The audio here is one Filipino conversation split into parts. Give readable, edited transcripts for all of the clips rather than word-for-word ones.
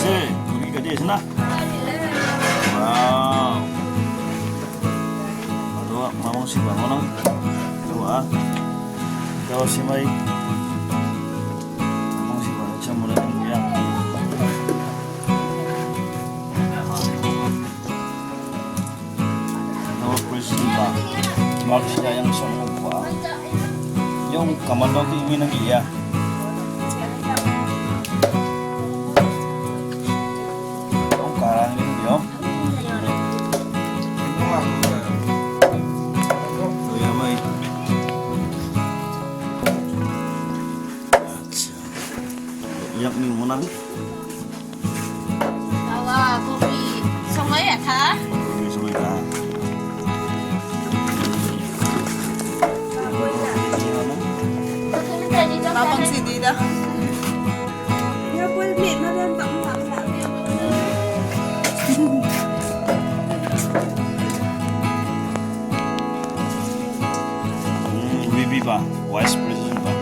Pergi ke dia sana. Wow. Tuh, mau si bangun. Tuh ah. Kau si mai. Mau si bangun macam mana dia? Nama presiden ba? Malaysia yang semua ba? Yung kamandong ingin lagi ya. Yang ni menang. Bawa kopi sungai ya kak? Kopi sungai kak. Babang sini dah. Ya boleh beli, nanti tak makan tak. Bibi ba, Vice President ba.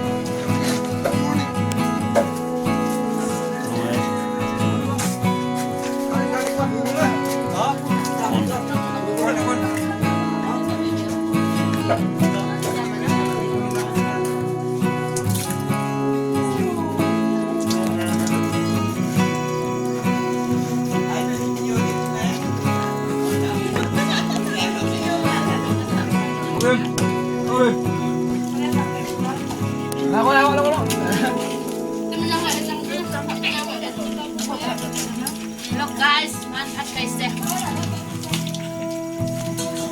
Hello guys, mantap guys deh.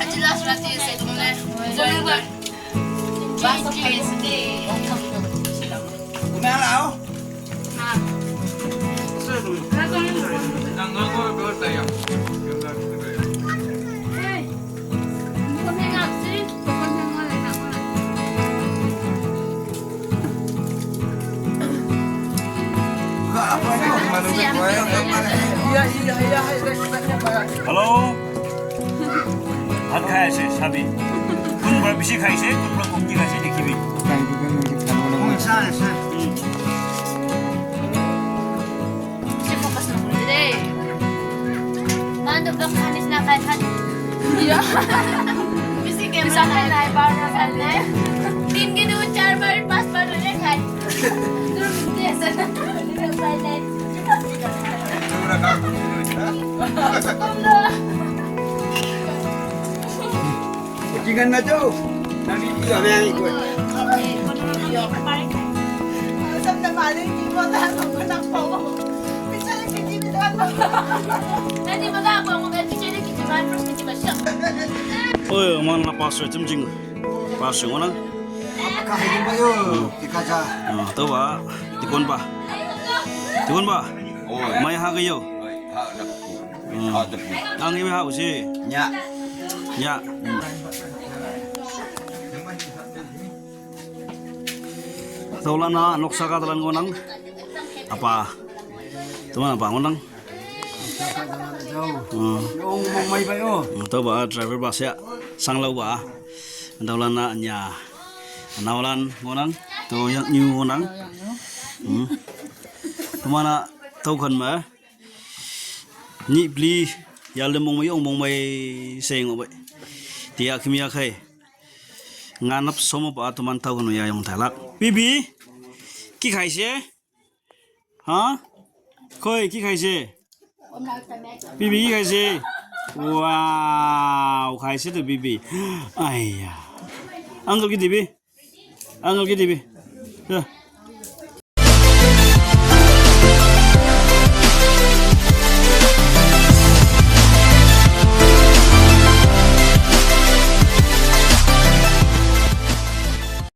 Jelas berarti saya mulai. Bahasa guys deh. Kumela Nah, bukan yang ngasih, bukan yang mulai nak. Halo. Hat khai se sabi. Kun ba bisi khai se, kun ba kokki khai se dikibi. Saya fokus dulu deh. Mantap dong Hanis nak kan? Iya. Mesti kayak mana naik baru kan deh. Tim gitu cara baru pas barunya kan. Terus dia sana. Dia balik. Jangan maju. Nanti dia yang ikut. Asam na balik, hindi mo lahat ang anak ko. Bisa na hindi mo lahat. Nanti magagawa mo kasi siya kikiman terus kikiman siya. Oh, mana pasir jemjing. Pasir mana? Apakah ini bayu? Dikaca. Tahu ba? Tikon ba? Tikon ba? Oh, Mai ha ke yo. Ang iwe ha usi. nya. Ya. Taulan na noksa ka talan ngonang. Apa? Tuman apa ngonang? Yung may bayu. Tahu ba driver bus ya sanglau ba? Taulan na nya. Nawalan ngonang. Tu yang new ngonang. Tumana tahu kan ma? Ni beli ya le mong mai seng obai. Dia kimia khai. Nganap somo ba tuman tahu kan ya yang thalak. Bibi ki khai se? Ha? Koi ki khai se? Bibi ki khai se? Wow, khai se tu bibi. Ayah. Uncle ki dibi. Uncle ki dibi. Ya.